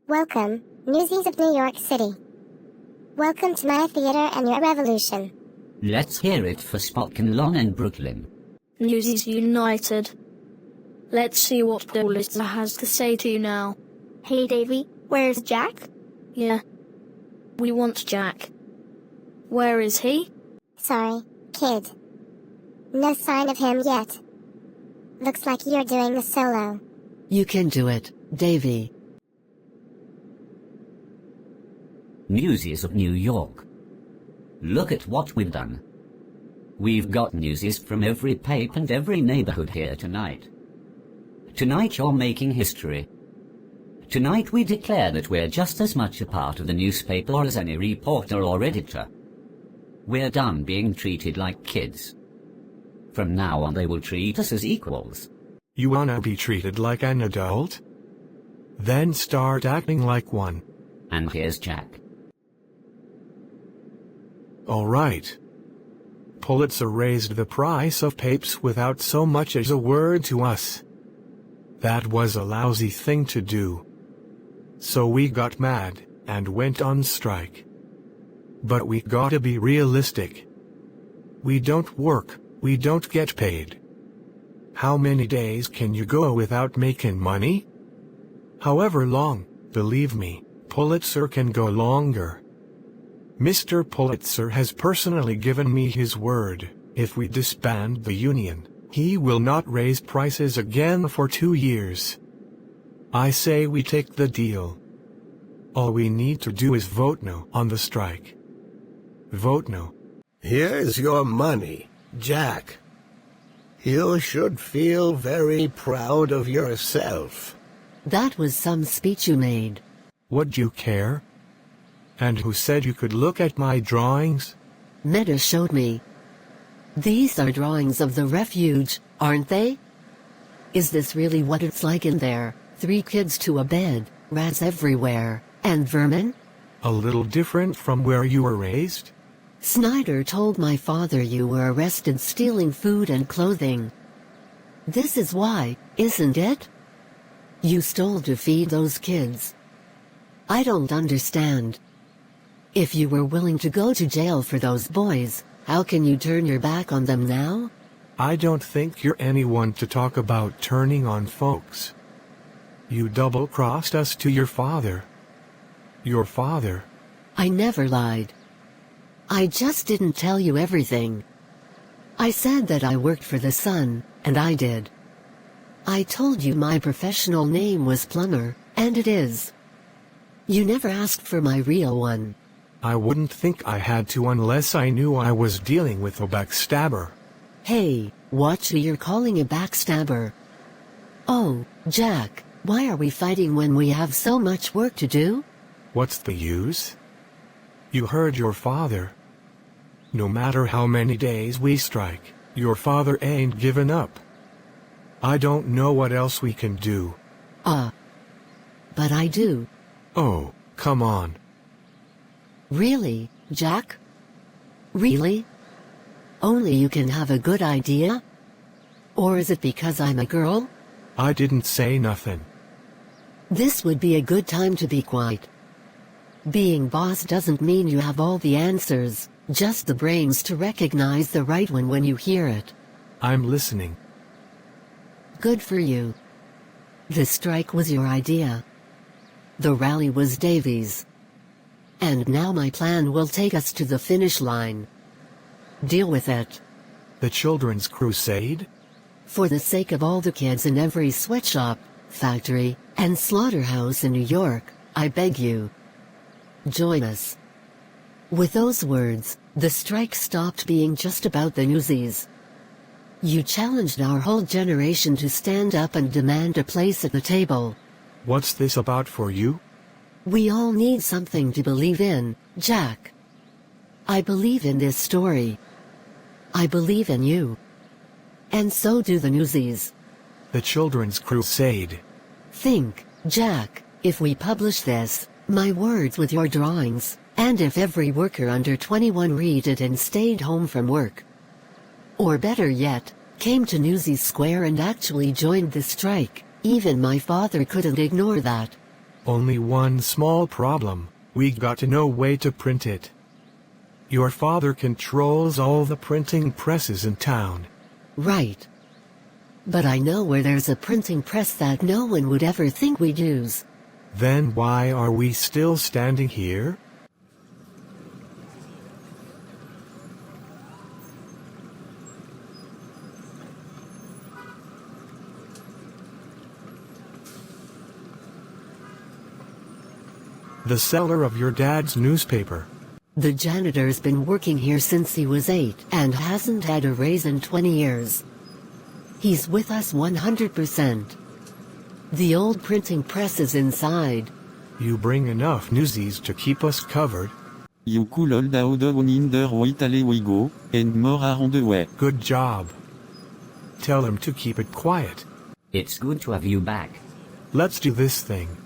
Welcome, newsies of New York City. Welcome to my theater and your revolution. Let's hear it for Spokane Lawn and Brooklyn. Newsies United. Let's see what Pulitzer has to say to you now. Hey Davy, where's Jack? Yeah. We want Jack. Where is he? Sorry, kid. No sign of him yet. Looks like you're doing the solo. You can do it, Davy. Newsies of New York. Look at what we've done. We've got newsies from every pape and every neighborhood here tonight. Tonight you're making history. Tonight we declare that we're just as much a part of the newspaper as any reporter or editor. We're done being treated like kids. From now on they will treat us as equals. You wanna be treated like an adult? Then start acting like one. And here's Jack. All right. Pulitzer raised the price of papes without so much as a word to us. That was a lousy thing to do. So we got mad and went on strike. But we gotta be realistic. We don't work, we don't get paid. How many days can you go without making money? However long, believe me, Pulitzer can go longer. Mr. Pulitzer has personally given me his word. If we disband the union, he will not raise prices again for 2 years. I say we take the deal. All we need to do is vote no on the strike. Vote no. Here's your money, Jack. You should feel very proud of yourself. That was some speech you made. Would you care? And who said you could look at my drawings? Meta showed me. These are drawings of the refuge, aren't they? Is this really what it's like in there? 3 kids to a bed, rats everywhere, and vermin? A little different from where you were raised? Snyder told my father you were arrested stealing food and clothing. This is why, isn't it? You stole to feed those kids. I don't understand. If you were willing to go to jail for those boys, how can you turn your back on them now? I don't think you're anyone to talk about turning on folks. You double-crossed us to your father. Your father. I never lied. I just didn't tell you everything. I said that I worked for the Sun, and I did. I told you my professional name was Plumber, and it is. You never asked for my real one. I wouldn't think I had to unless I knew I was dealing with a backstabber. Hey, watch who you're calling a backstabber. Oh, Jack, why are we fighting when we have so much work to do? What's the use? You heard your father. No matter how many days we strike, your father ain't giving up. I don't know what else we can do. But I do. Oh, come on. Really, Jack? Really? Only you can have a good idea? Or is it because I'm a girl? I didn't say nothing. This would be a good time to be quiet. Being boss doesn't mean you have all the answers, just the brains to recognize the right one when you hear it. I'm listening. Good for you. The strike was your idea. The rally was Davy's. And now my plan will take us to the finish line. Deal with it. The Children's Crusade? For the sake of all the kids in every sweatshop, factory, and slaughterhouse in New York, I beg you. Join us. With those words, the strike stopped being just about the newsies. You challenged our whole generation to stand up and demand a place at the table. What's this about for you? We all need something to believe in, Jack. I believe in this story. I believe in you. And so do the newsies. The Children's Crusade. Think, Jack, if we publish this, my words with your drawings, and if every worker under 21 read it and stayed home from work. Or better yet, came to Newsies Square and actually joined the strike, even my father couldn't ignore that. Only one small problem. We got to know way to print it. Your father controls all the printing presses in town. Right. But I know where there's a printing press that no one would ever think we'd use. Then why are we still standing here? The seller of your dad's newspaper. The janitor's been working here since he was 8 and hasn't had a raise in 20 years. He's with us 100%. The old printing press is inside. You bring enough newsies to keep us covered. You cool old ouder on inder oitale wigo, and more around the way. Good job. Tell him to keep it quiet. It's good to have you back. Let's do this thing.